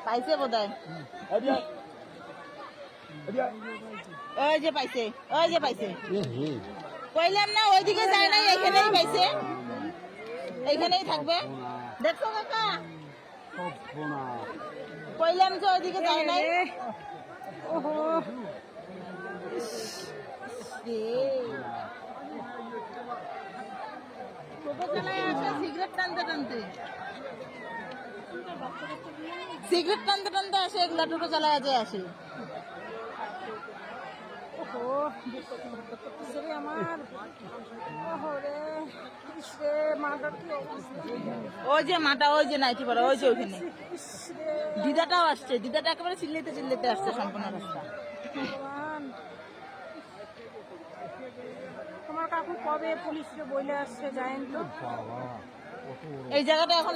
পাইছে বোধহয়। ওই যে পাইছে, ওই যে পাইছে। কইলাম না ওইদিকে যায় নাই, এখানেই পাইছে, এইখানেই থাকবে। দেখো কাকা, কইলাম যে ওইদিকে যায় নাই। ওহো টোটো চালায় আসে সিগারেট টানতে টানতে, সিগারেট টানতে টানতে আসে, এগুলা টোটো চালায় যে আসে। ওই যে মাটা, ওই যে নাইটি পড়া, ওই যে ওখানে দিদাটাও আসছে, দিদাটা একেবারে চিল্লাইতে চিল্লাইতে আসছে সম্পূর্ণ রাস্তা। তোমার কাকু কবে পুলিশে বইলে আসছে জানেন তো? এই জায়গাটা এখন